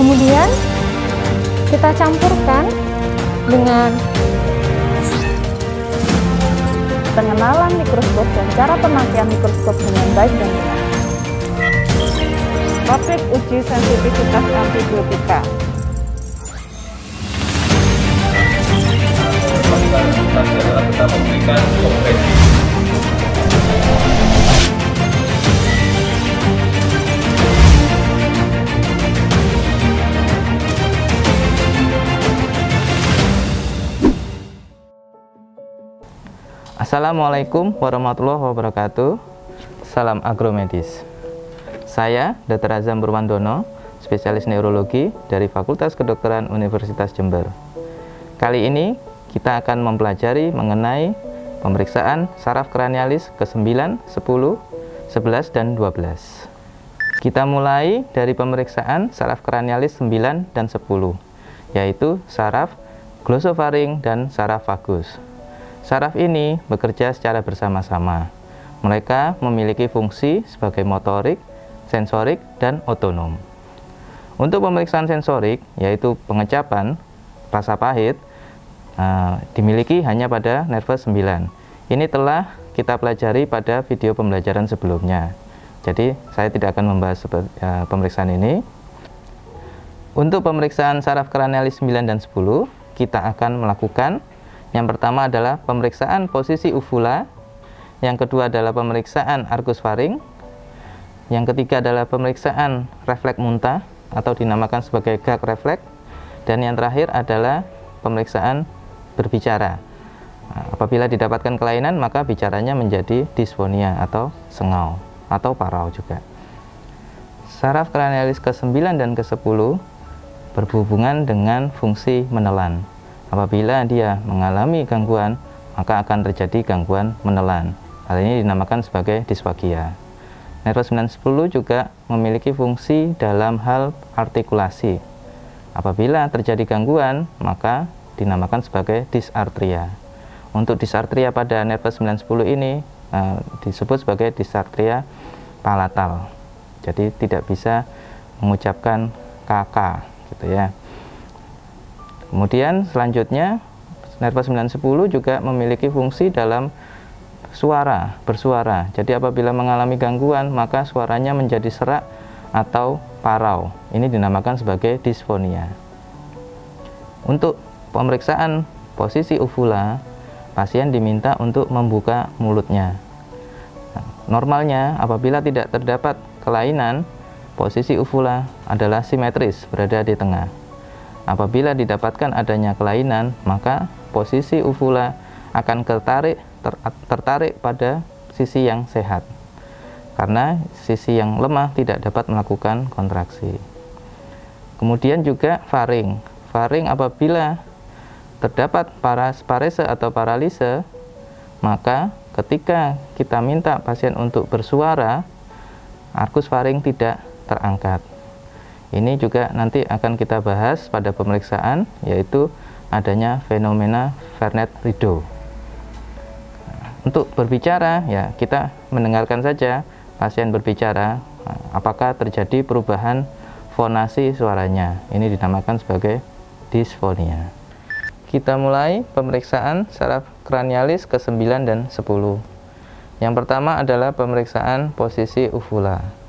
Kemudian kita campurkan dengan pengenalan mikroskop dan cara pemakaian mikroskop dengan baik dan benar. Topik uji sensitivitas antibiotika. Kita memberikan kompresi. Assalamualaikum warahmatullahi wabarakatuh. Salam agromedis. Saya Dr. Azam Purwandono, spesialis neurologi dari Fakultas Kedokteran Universitas Jember. Kali ini kita akan mempelajari mengenai pemeriksaan saraf kranialis ke-9, 10, 11, dan 12. Kita mulai dari pemeriksaan saraf kranialis 9 dan 10, yaitu saraf glosofaring dan saraf vagus. Saraf ini bekerja secara bersama-sama. Mereka memiliki fungsi sebagai motorik, sensorik, dan otonom. Untuk pemeriksaan sensorik, yaitu pengecapan rasa pahit, dimiliki hanya pada nervus 9. Ini telah kita pelajari pada video pembelajaran sebelumnya. Jadi, saya tidak akan membahas pemeriksaan ini. Untuk pemeriksaan saraf kranialis 9 dan 10, kita akan melakukan yang pertama adalah pemeriksaan posisi uvula, yang kedua adalah pemeriksaan arkus faring, yang ketiga adalah pemeriksaan refleks muntah atau dinamakan sebagai gag refleks, dan yang terakhir adalah pemeriksaan berbicara. Apabila didapatkan kelainan, maka bicaranya menjadi disfonia atau sengau atau parau juga. Saraf kranialis ke-9 dan ke-10 berhubungan dengan fungsi menelan. Apabila dia mengalami gangguan, maka akan terjadi gangguan menelan. Hal ini dinamakan sebagai disfagia. Nervus 9-10 juga memiliki fungsi dalam hal artikulasi. Apabila terjadi gangguan, maka dinamakan sebagai dysarthria. Untuk dysarthria pada nervus 9-10 ini disebut sebagai dysarthria palatal. Jadi tidak bisa mengucapkan KK gitu ya. Kemudian selanjutnya nervus 9-10 juga memiliki fungsi dalam suara, bersuara. Jadi apabila mengalami gangguan, maka suaranya menjadi serak atau parau. Ini dinamakan sebagai disfonia. Untuk pemeriksaan posisi uvula, pasien diminta untuk membuka mulutnya. Normalnya, apabila tidak terdapat kelainan, posisi uvula adalah simetris, berada di tengah. Apabila didapatkan adanya kelainan, maka posisi uvula akan tertarik pada sisi yang sehat, karena sisi yang lemah tidak dapat melakukan kontraksi. Kemudian juga faring. Faring apabila terdapat parese atau paralise, maka ketika kita minta pasien untuk bersuara, arkus faring tidak terangkat. Ini juga nanti akan kita bahas pada pemeriksaan, yaitu adanya fenomena Vernet-Rideau. Untuk berbicara, ya kita mendengarkan saja pasien berbicara, apakah terjadi perubahan fonasi suaranya. Ini dinamakan sebagai disfonia. Kita mulai pemeriksaan saraf kranialis ke-9 dan 10. Yang pertama adalah pemeriksaan posisi uvula.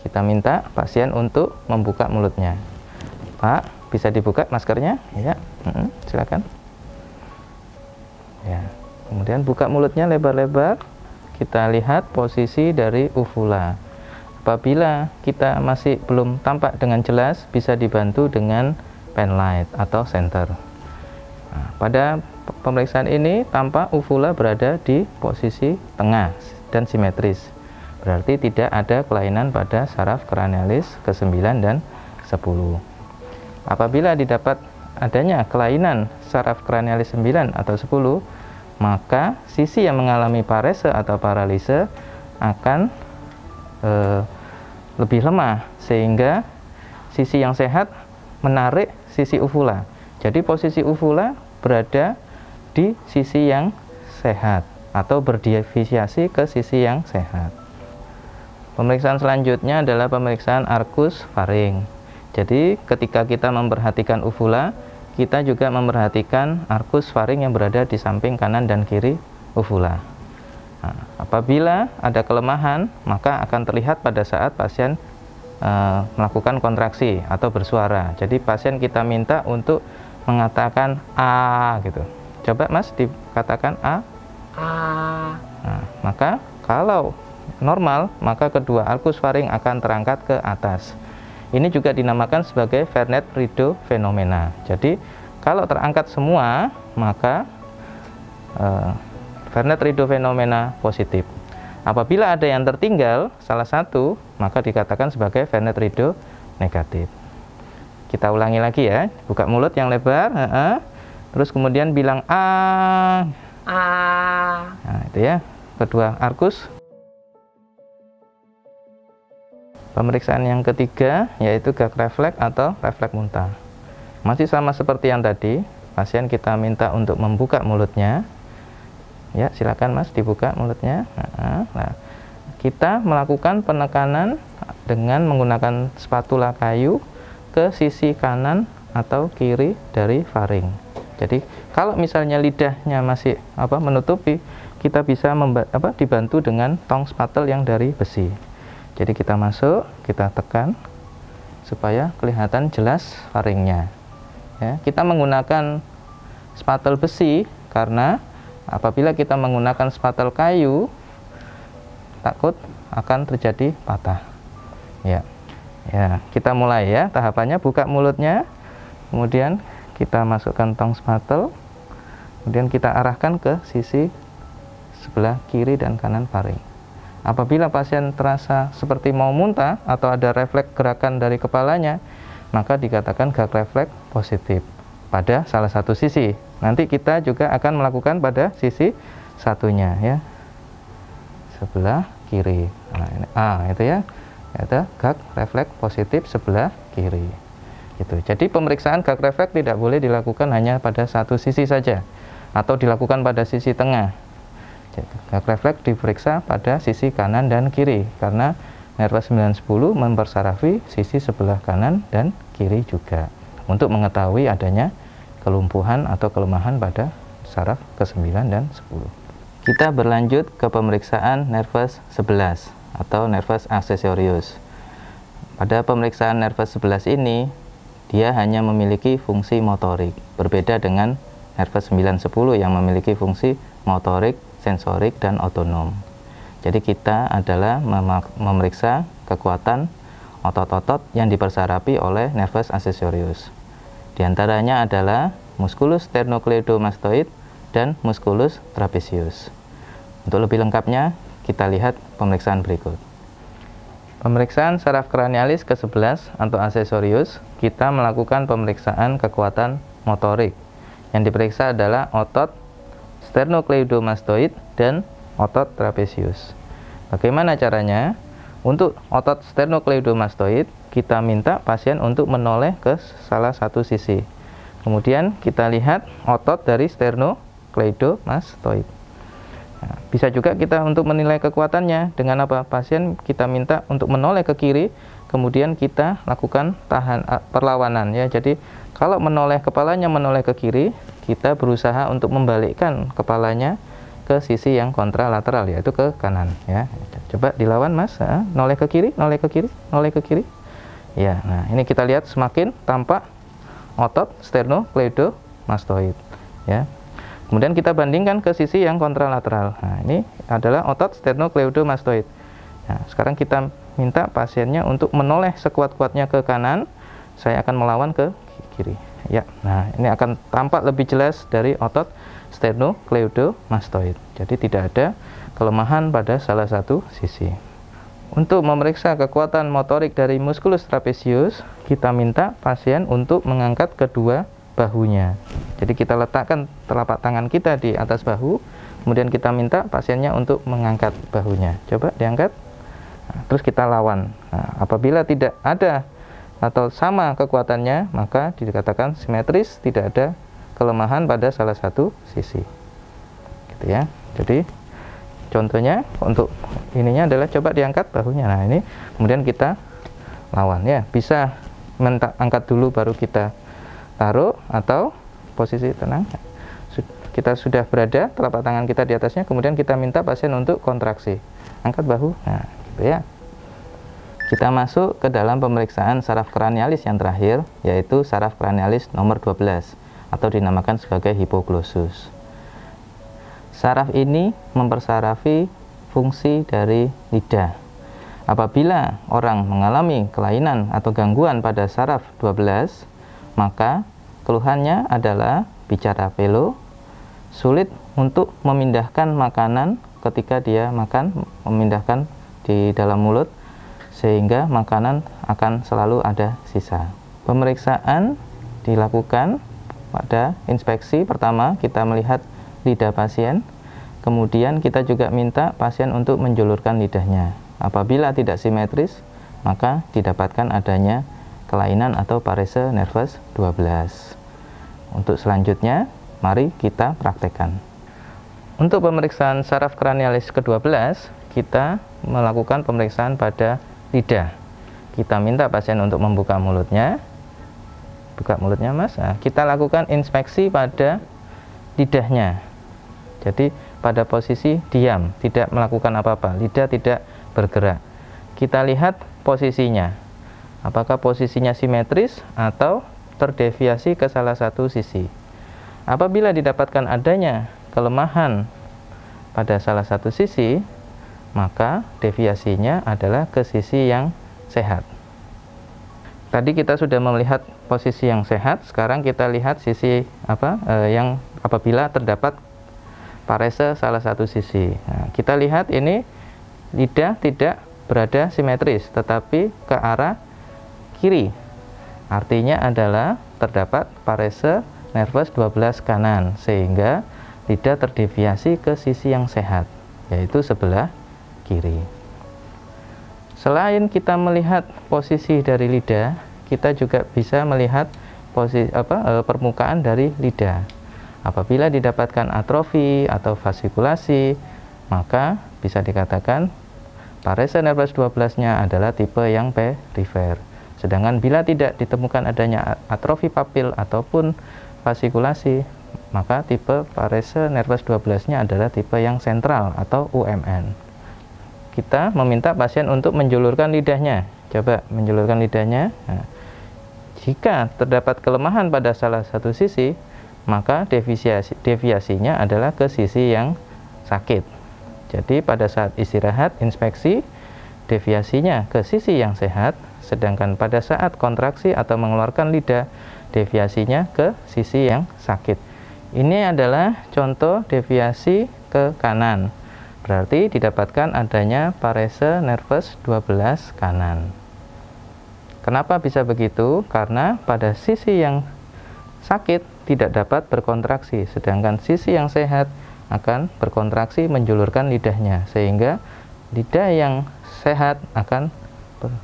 Kita minta pasien untuk membuka mulutnya. Pak, bisa dibuka maskernya? Ya, silakan. Ya. Kemudian buka mulutnya lebar-lebar. Kita lihat posisi dari uvula. Apabila kita masih belum tampak dengan jelas, bisa dibantu dengan pen light atau senter. Nah, pada pemeriksaan ini tampak uvula berada di posisi tengah dan simetris. Berarti tidak ada kelainan pada saraf kranialis ke-9 dan 10. Apabila didapat adanya kelainan saraf kranialis 9 atau 10, maka sisi yang mengalami parese atau paralise akan lebih lemah, sehingga sisi yang sehat menarik sisi uvula. Jadi posisi uvula berada di sisi yang sehat atau berdivisiasi ke sisi yang sehat. Pemeriksaan selanjutnya adalah pemeriksaan arkus faring. Jadi ketika kita memperhatikan uvula, kita juga memperhatikan arkus faring yang berada di samping kanan dan kiri uvula. Nah, apabila ada kelemahan, maka akan terlihat pada saat pasien melakukan kontraksi atau bersuara. Jadi pasien kita minta untuk mengatakan A gitu. Coba Mas dikatakan A. A. Nah, maka kalau normal, maka kedua arkus faring akan terangkat ke atas. Ini juga dinamakan sebagai Vernet-Rideau fenomena. Jadi kalau terangkat semua, maka Vernet-Rideau fenomena positif. Apabila ada yang tertinggal salah satu, maka dikatakan sebagai Vernet-Rideau negatif. Kita ulangi lagi ya, buka mulut yang lebar, terus kemudian bilang A. Nah, itu ya, kedua arkus. Pemeriksaan yang ketiga yaitu gag refleks atau refleks muntah. Masih sama seperti yang tadi, pasien kita minta untuk membuka mulutnya. Ya, silakan Mas dibuka mulutnya. Nah, kita melakukan penekanan dengan menggunakan spatula kayu ke sisi kanan atau kiri dari faring. Jadi kalau misalnya lidahnya masih menutupi, kita bisa dibantu dengan tong spatel yang dari besi. Jadi kita masuk, kita tekan supaya kelihatan jelas faringnya. Ya, kita menggunakan spatel besi karena apabila kita menggunakan spatel kayu, takut akan terjadi patah. Ya, kita mulai ya tahapannya. Buka mulutnya, kemudian kita masukkan tong spatel, kemudian kita arahkan ke sisi sebelah kiri dan kanan faring. Apabila pasien terasa seperti mau muntah atau ada refleks gerakan dari kepalanya, maka dikatakan gag refleks positif pada salah satu sisi. Nanti kita juga akan melakukan pada sisi satunya ya, sebelah kiri. Nah, ini itu ya, ada gag refleks positif sebelah kiri. Gitu. Jadi pemeriksaan gag refleks tidak boleh dilakukan hanya pada satu sisi saja atau dilakukan pada sisi tengah. Gag refleks diperiksa pada sisi kanan dan kiri karena nervus 910 mempersarafi sisi sebelah kanan dan kiri juga untuk mengetahui adanya kelumpuhan atau kelemahan pada saraf ke-9 dan 10. Kita berlanjut ke pemeriksaan nervus 11 atau nervus accessorius. Pada pemeriksaan nervus 11 ini, dia hanya memiliki fungsi motorik, berbeda dengan nervus 910 yang memiliki fungsi motorik, sensorik, dan otonom. Jadi kita adalah memeriksa kekuatan otot-otot yang dipersarafi oleh nervus accessorius. Di antaranya adalah musculus sternocleidomastoid dan musculus trapezius. Untuk lebih lengkapnya, kita lihat pemeriksaan berikut. Pemeriksaan saraf kranialis ke-11 atau accessorius, kita melakukan pemeriksaan kekuatan motorik. Yang diperiksa adalah otot sternocleidomastoid dan otot trapezius. Bagaimana caranya? Untuk otot sternocleidomastoid, kita minta pasien untuk menoleh ke salah satu sisi. Kemudian kita lihat otot dari sternocleidomastoid. Nah, bisa juga kita untuk menilai kekuatannya dengan apa? Pasien kita minta untuk menoleh ke kiri, kemudian kita lakukan perlawanan ya. Jadi kalau menoleh kepalanya menoleh ke kiri, kita berusaha untuk membalikkan kepalanya ke sisi yang kontralateral, yaitu ke kanan ya. Coba dilawan Mas, noleh ke kiri, noleh ke kiri, noleh ke kiri. Ya, nah ini kita lihat semakin tampak otot sternocleidomastoid ya. Kemudian kita bandingkan ke sisi yang kontralateral. Nah, ini adalah otot sternocleidomastoid. Nah, sekarang kita minta pasiennya untuk menoleh sekuat-kuatnya ke kanan. Saya akan melawan ke kiri. Ya, nah ini akan tampak lebih jelas dari otot sternocleidomastoid. Jadi tidak ada kelemahan pada salah satu sisi. Untuk memeriksa kekuatan motorik dari musculus trapezius, kita minta pasien untuk mengangkat kedua bahunya. Jadi kita letakkan telapak tangan kita di atas bahu, kemudian kita minta pasiennya untuk mengangkat bahunya. Coba diangkat. Nah, terus kita lawan. Nah, apabila tidak ada atau sama kekuatannya, maka dikatakan simetris, tidak ada kelemahan pada salah satu sisi. Gitu ya. Jadi contohnya untuk ininya adalah coba diangkat bahunya. Nah, ini kemudian kita lawan ya. Bisa angkat dulu baru kita taruh, atau posisi tenang. Kita sudah berada, telapak tangan kita di atasnya, kemudian kita minta pasien untuk kontraksi. Angkat bahu, nah gitu ya. Kita masuk ke dalam pemeriksaan saraf kranialis yang terakhir, yaitu saraf kranialis nomor 12, atau dinamakan sebagai hipoglossus. Saraf ini mempersarafi fungsi dari lidah. Apabila orang mengalami kelainan atau gangguan pada saraf 12, maka keluhannya adalah bicara velo, sulit untuk memindahkan makanan ketika dia makan, memindahkan di dalam mulut, sehingga makanan akan selalu ada sisa. Pemeriksaan dilakukan pada inspeksi. Pertama, kita melihat lidah pasien, kemudian kita juga minta pasien untuk menjulurkan lidahnya. Apabila tidak simetris, maka didapatkan adanya kelainan atau parese nervus 12. Untuk selanjutnya, mari kita praktekkan. Untuk pemeriksaan saraf kranialis ke-12, kita melakukan pemeriksaan pada lidah. Kita minta pasien untuk membuka mulutnya. Buka mulutnya, Mas. Nah, kita lakukan inspeksi pada lidahnya. Jadi pada posisi diam, tidak melakukan apa-apa, lidah tidak bergerak. Kita lihat posisinya. Apakah posisinya simetris atau terdeviasi ke salah satu sisi. Apabila didapatkan adanya kelemahan pada salah satu sisi, maka deviasinya adalah ke sisi yang sehat. Tadi kita sudah melihat posisi yang sehat, sekarang kita lihat sisi yang apabila terdapat parese salah satu sisi. Nah, kita lihat ini lidah tidak berada simetris, tetapi ke arah kiri. Artinya adalah terdapat parese nervus 12 kanan, sehingga lidah terdeviasi ke sisi yang sehat, yaitu sebelah kiri. Selain kita melihat posisi dari lidah, kita juga bisa melihat permukaan dari lidah. Apabila didapatkan atrofi atau fasikulasi, maka bisa dikatakan parese nervus 12-nya adalah tipe yang perifer. Sedangkan bila tidak ditemukan adanya atrofi papil ataupun fasikulasi, maka tipe parese nervus 12-nya adalah tipe yang sentral atau UMN. Kita meminta pasien untuk menjulurkan lidahnya. Coba menjulurkan lidahnya. Nah, jika terdapat kelemahan pada salah satu sisi, maka deviasinya adalah ke sisi yang sakit. Jadi pada saat istirahat, inspeksi, deviasinya ke sisi yang sehat, sedangkan pada saat kontraksi atau mengeluarkan lidah, deviasinya ke sisi yang sakit. Ini adalah contoh deviasi ke kanan. Berarti didapatkan adanya parese nervus 12 kanan. Kenapa bisa begitu? Karena pada sisi yang sakit tidak dapat berkontraksi, sedangkan sisi yang sehat akan berkontraksi menjulurkan lidahnya, sehingga lidah yang sehat akan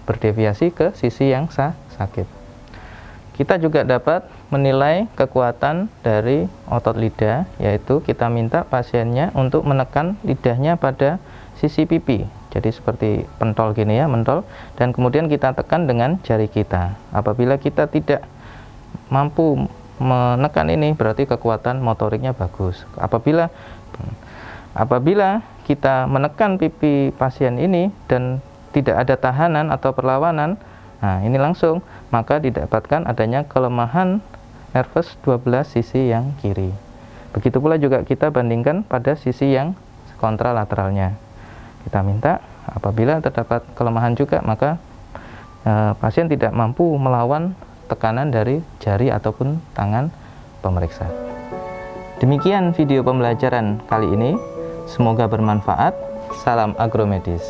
berdeviasi ke sisi yang sakit. Kita juga dapat menilai kekuatan dari otot lidah, yaitu kita minta pasiennya untuk menekan lidahnya pada sisi pipi. Jadi seperti pentol gini ya, mentol, dan kemudian kita tekan dengan jari kita. Apabila kita tidak mampu menekan ini, berarti kekuatan motoriknya bagus. Apabila kita menekan pipi pasien ini dan tidak ada tahanan atau perlawanan, nah ini langsung, maka didapatkan adanya kelemahan nervus 12 sisi yang kiri. Begitu pula juga kita bandingkan pada sisi yang kontralateralnya. Kita minta apabila terdapat kelemahan juga, maka pasien tidak mampu melawan tekanan dari jari ataupun tangan pemeriksa. Demikian video pembelajaran kali ini. Semoga bermanfaat. Salam agromedis.